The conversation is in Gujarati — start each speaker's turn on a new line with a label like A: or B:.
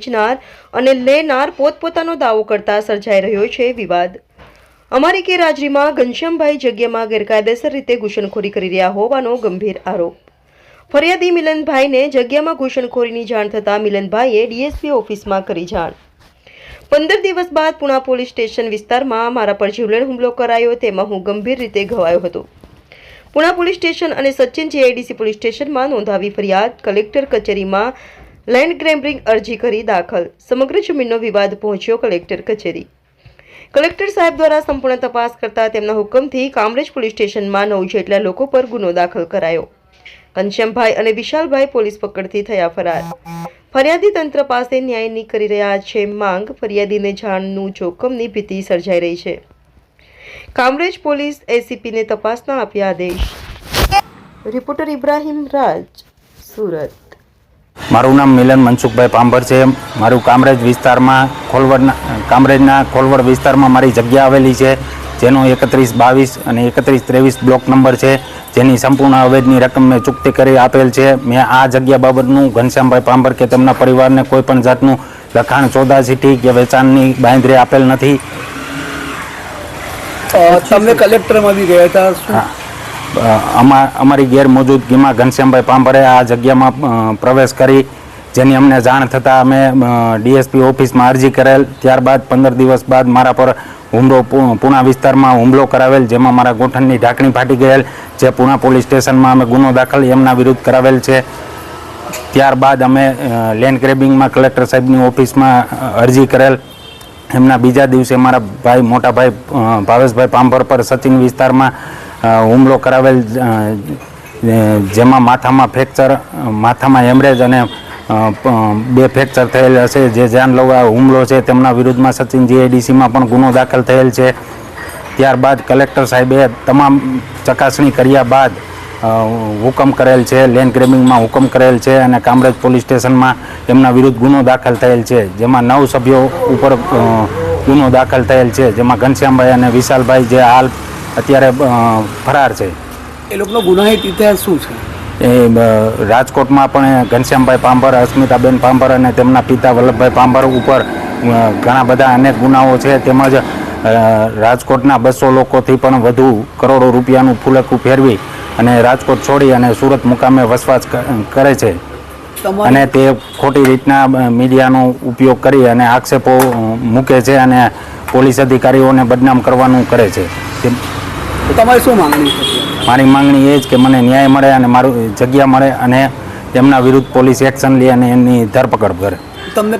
A: વેચનાર અને લેનાર પોતપોતાનો દાવો કરતા સર્જાઈ રહ્યો છે વિવાદ। અમારી ગેરહાજરીમાં ઘનશ્યામભાઈ જગ્યામાં ગેરકાયદેસર રીતે ઘૂસણખોરી કરી રહ્યા હોવાનો ગંભીર આરોપ। ફરિયાદી મિલનભાઈને જગ્યામાં ઘૂસણખોરીની જાણ થતાં મિલનભાઈએ ડીએસપી ઓફિસમાં કરી જાણ। 15 દિવસ બાદ પુણા પોલીસ સ્ટેશન વિસ્તારમાં મારા પર જીવલેણ હુમલો કરાયો, તેમાં હું ગંભીર રીતે ઘવાયો હતો। પુણા પોલીસ સ્ટેશન અને સચિન જીઆઈડીસી પોલીસ સ્ટેશનમાં નોંધાવી ફરિયાદ, કલેક્ટર કચેરીમાં લેન્ડ ગ્રેબિંગ અરજી કરી દાખલ। સમગ્ર જમીનનો વિવાદ પહોંચ્યો કલેક્ટર કચેરી। કલેક્ટર સાહેબ દ્વારા સંપૂર્ણ તપાસ કરતા તેમના હુકમથી કામરેજ પોલીસ સ્ટેશનમાં 9 જેટલા લોકો પર ગુનો દાખલ કરાયો। ઘનશ્યામભાઈ અને વિશાલભાઈ પોલીસ પકડથી થયા ફરાર। ફરિયાદી તંત્ર પાસે ન્યાયની કરી રહ્યા છે માંગ। ફરિયાદીને જાનનું જોખમની ભીતિ સર્જાઈ રહી છે। કામરેજ પોલીસ એસીપીને તપાસના આપ્યા આદેશ। રિપોર્ટર ઇબ્રાહિમ રાજ, સુરત।
B: મારું નામ મિલન મનસુખભાઈ પાંભર છે। મારું કામરેજ વિસ્તારમાં કામરેજના ખોલવડ વિસ્તારમાં મારી જગ્યા આવેલી છે, જેનો 3122 અને 3123 બ્લોક નંબર છે, જેની સંપૂર્ણ અવેજની રકમ મેં ચૂકતી કરી આપેલ છે। મેં આ જગ્યા બાબતનું ઘનશ્યામભાઈ પાંભર કે તેમના પરિવારને કોઈ પણ જાતનું લખાણ, સોદાચીઠી કે વેચાણની બાંયધરી આપેલ નથી।
C: તમે કલેક્ટરમાં બી ગયા હતા?
B: અમારી ગેરમોજૂદગીમાં ઘનશ્યામભાઈ પાંભરે આ જગ્યામાં પ્રવેશ કરી, જેની અમને જાણ થતાં અમે ડીએસપી ઓફિસમાં અરજી કરેલ। ત્યારબાદ 15 દિવસ બાદ મારા પર હુમલો પુણા વિસ્તારમાં હુમલો કરાવેલ, જેમાં મારા ગોઠણની ઢાંકણી ફાટી ગયેલ, જે પુણા પોલીસ સ્ટેશનમાં અમે ગુનો દાખલ એમના વિરુદ્ધ કરાવેલ છે। ત્યારબાદ અમે લેન્ડ ગ્રેબિંગમાં કલેક્ટર સાહેબની ઓફિસમાં અરજી કરેલ। એમના બીજા દિવસે મારા ભાઈ, મોટા ભાઈ ભાવેશભાઈ પાંભર પર સચિન વિસ્તારમાં હુમલો કરાવેલ, જેમાં માથામાં ફ્રેક્ચર, માથામાં હેમરેજ અને 2 ફ્રેક્ચર થયેલ હશે, જે જાનલેવા હુમલો છે। તેમના વિરુદ્ધમાં સચિન જીઆઈડીસીમાં પણ ગુનો દાખલ થયેલ છે। ત્યારબાદ કલેક્ટર સાહેબે તમામ ચકાસણી કર્યા બાદ હુકમ કરેલ છે, લેન્ડ ગ્રેબિંગમાં હુકમ કરેલ છે અને કામરેજ પોલીસ સ્ટેશનમાં એમના વિરુદ્ધ ગુનો દાખલ થયેલ છે, જેમાં 9 સભ્યો ઉપર ગુનો દાખલ થયેલ છે, જેમાં ઘનશ્યામભાઈ અને વિશાલભાઈ જે હાલ અત્યારે ફરાર છે।
C: એ લોકોનો ગુનાહિત ઇતિહાસ શું છે?
B: એ રાજકોટમાં પણ ઘનશ્યામભાઈ પાંભર, અસ્મિતાબેન પાંભર અને તેમના પિતા વલ્લભભાઈ પાંભર ઉપર ઘણા બધા અનેક ગુનાઓ છે, તેમજ રાજકોટના 200 લોકોથી પણ વધુ કરોડો રૂપિયાનું ફૂલકું ફેરવી અને રાજકોટ છોડી અને સુરત મુકામે વસવાટ કરે છે, અને તે ખોટી રીતના મીડિયાનો ઉપયોગ કરી અને આક્ષેપો મૂકે છે અને પોલીસ અધિકારીઓને બદનામ કરવાનું કરે છે।
C: તમારી શું માંગણી છે?
B: મારી માંગણી એ જ કે મને ન્યાય મળે અને મારું જગ્યા મળે અને તેમના વિરુદ્ધ પોલીસ એક્શન લે અને એમની ધરપકડ કરે।
C: તમને